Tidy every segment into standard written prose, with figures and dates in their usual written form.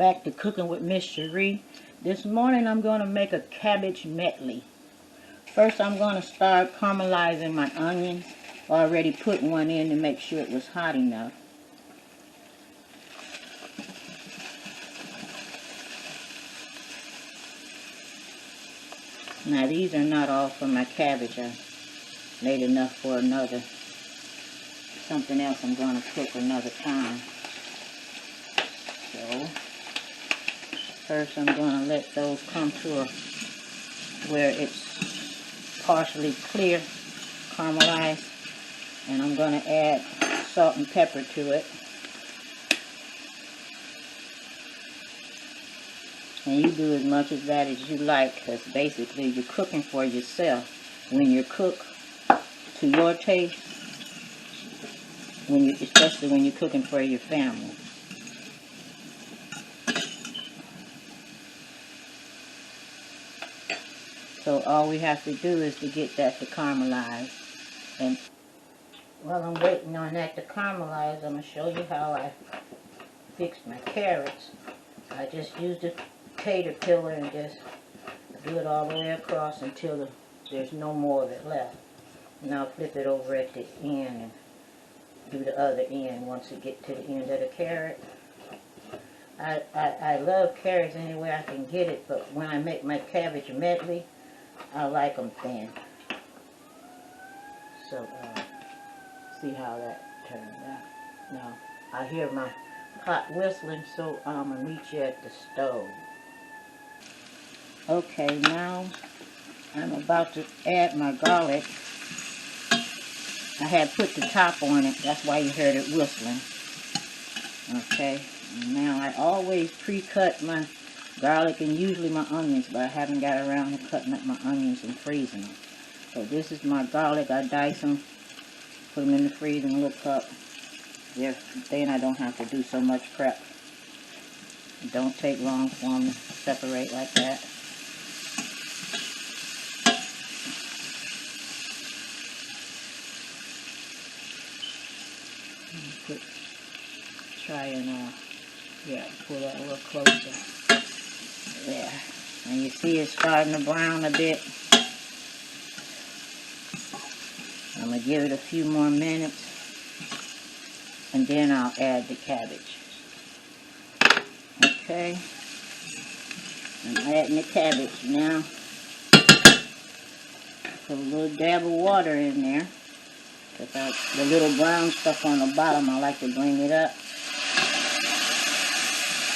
back to Cooking with Miss Cherie. This morning I'm going to make a cabbage medley. First I'm going to start caramelizing my onions. Already put one in to make sure it was hot enough. Now these are not all for my cabbage. I made enough for something else I'm going to cook another time. So first I'm going to let those come to where it's partially clear, caramelized, and I'm going to add salt and pepper to it. And you do as much of that as you like, because basically you're cooking for yourself. When you cook to your taste, especially when you're cooking for your family. So all we have to do is to get that to caramelize. And while I'm waiting on that to caramelize, I'm going to show you how I fixed my carrots. I just used a potato peeler and just do it all the way across until there's no more of it left. And I'll flip it over at the end and do the other end once it gets to the end of the carrot. I love carrots any way I can get it, but when I make my cabbage medley, I like them thin. So, see how that turned out. Now, I hear my pot whistling, so I'm going to meet you at the stove. Okay, now I'm about to add my garlic. I had put the top on it, that's why you heard it whistling. Okay, and now I always pre-cut my garlic and usually my onions, but I haven't got around to cutting up my onions and freezing them. So this is my garlic. I dice them, put them in the freezer and look up. Then I don't have to do so much prep. It don't take long for them to separate like that. Try and pull that a little closer. There. And you see it's starting to brown a bit. I'm going to give it a few more minutes, and then I'll add the cabbage. Okay. I'm adding the cabbage now. Put a little dab of water in there. Because the little brown stuff on the bottom, I like to bring it up.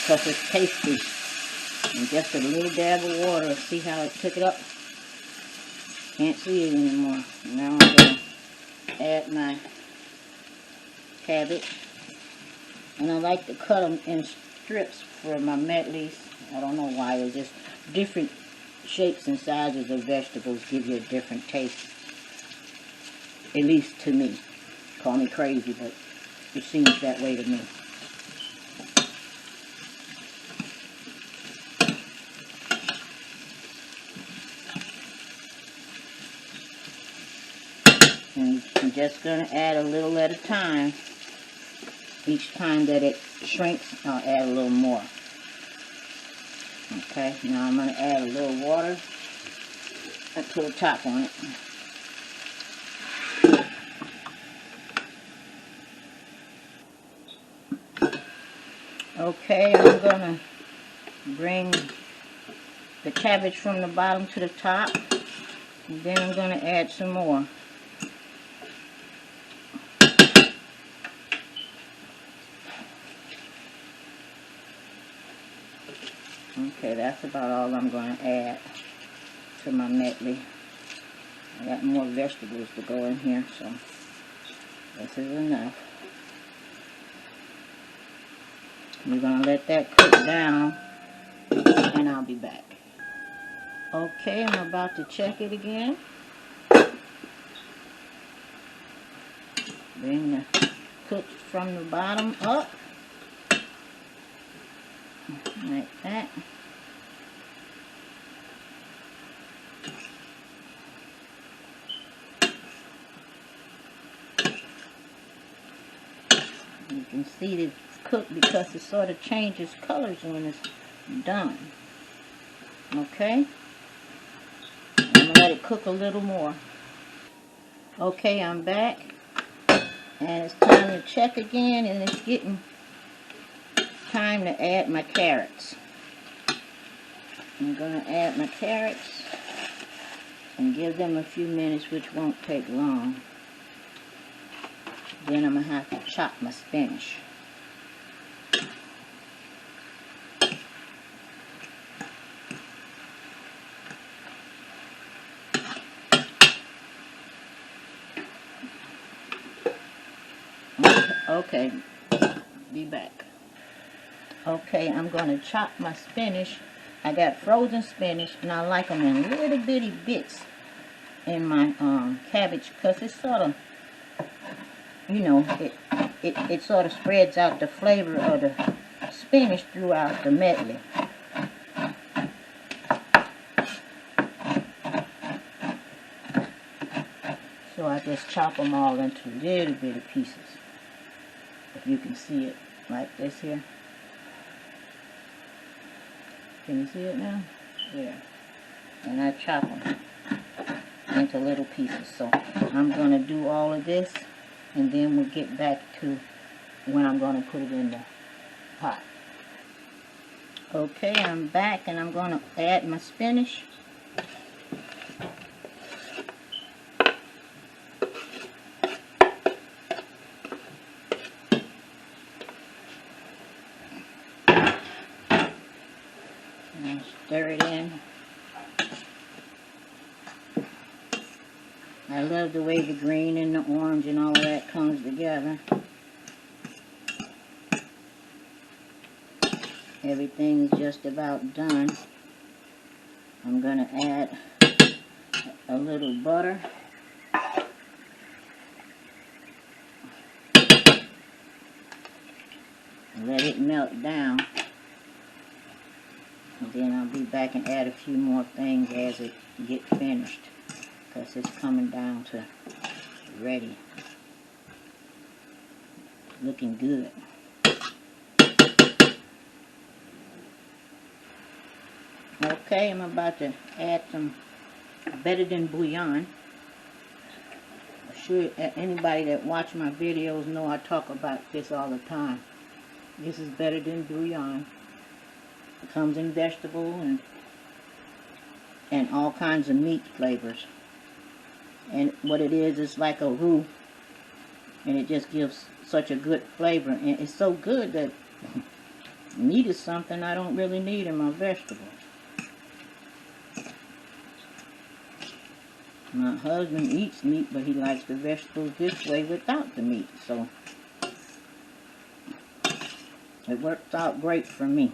Because it's tasty. And just a little dab of water. See how it took it up? Can't see it anymore. Now I'm going to add my cabbage. And I like to cut them in strips for my medleys. I don't know why. It's just different shapes and sizes of vegetables give you a different taste. At least to me. Call me crazy, but it seems that way to me. And I'm just going to add a little at a time. Each time that it shrinks, I'll add a little more. Okay, now I'm going to add a little water and put a top on it. Okay, I'm going to bring the cabbage from the bottom to the top, and then I'm going to add some more. Okay, that's about all I'm going to add to my medley. I got more vegetables to go in here, so this is enough. We're going to let that cook down, and I'll be back. Okay, I'm about to check it again. Bring the cook from the bottom up, like that. You can see it's cook because it sort of changes colors when it's done. Okay? I'm going to let it cook a little more. Okay, I'm back. And it's time to check again, and it's getting time to add my carrots. I'm going to add my carrots and give them a few minutes, which won't take long. Then I'm going to have to chop my spinach. Okay, be back. Okay, I'm going to chop my spinach. I got frozen spinach, and I like them in little bitty bits in my cabbage, because it's sort of, you know, it sort of spreads out the flavor of the spinach throughout the medley. So I just chop them all into little bitty pieces. If you can see it like this here. Can you see it now? Yeah. And I chop them into little pieces. So I'm going to do all of this, and then we'll get back to when I'm going to put it in the pot. Okay, I'm back, and I'm going to add my spinach. And stir it in. I love the way the green and the orange and all of that comes together. Everything is just about done. I'm going to add a little butter. Let it melt down. And then I'll be back and add a few more things as it gets finished, because it's coming down to ready. Looking good. Okay, I'm about to add some better than bouillon. I'm sure anybody that watch my videos know I talk about this all the time. This is better than bouillon. It comes in vegetable and all kinds of meat flavors. And what it is like a roux. And it just gives such a good flavor. And it's so good that meat is something I don't really need in my vegetables. My husband eats meat, but he likes the vegetables this way without the meat. So it works out great for me.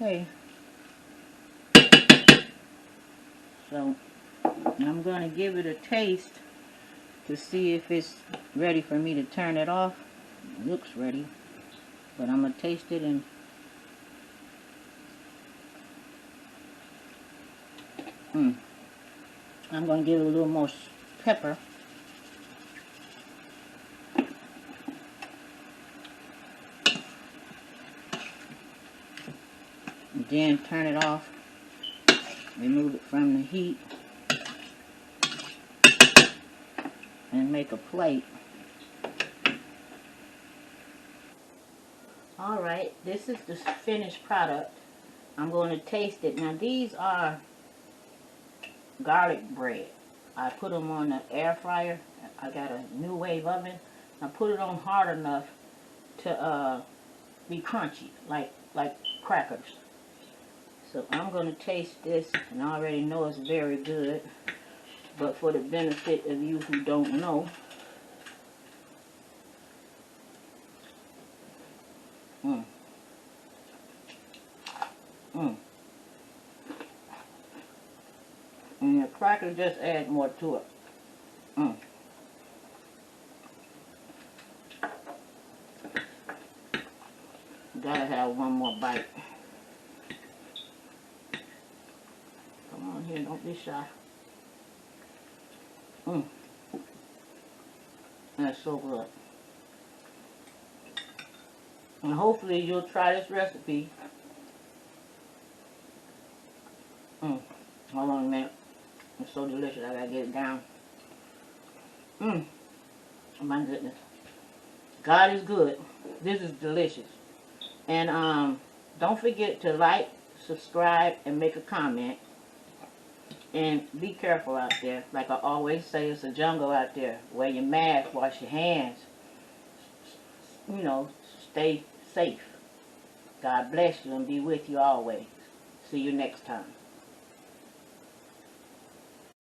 Okay. So I'm going to give it a taste to see if it's ready for me to turn it off. It looks ready, but I'm going to taste it and I'm going to give it a little more pepper. And then turn it off. Remove it from the heat. And make a plate. Alright, this is the finished product. I'm going to taste it. Now these are garlic bread. I put them on the air fryer. I got a new wave oven. I put it on hard enough to be crunchy, like crackers. So I'm going to taste this, and I already know it's very good. But for the benefit of you who don't know, and the cracker just add more to it. Gotta have one more bite. Come on here, don't be shy. And it's so good. And hopefully you'll try this recipe. Hold on a minute. It's so delicious. I gotta get it down. Oh my goodness. God is good. This is delicious. And don't forget to like, subscribe, and make a comment. And be careful out there. Like I always say, it's a jungle out there. Wear your mask, wash your hands. You know, stay safe. God bless you and be with you always. See you next time.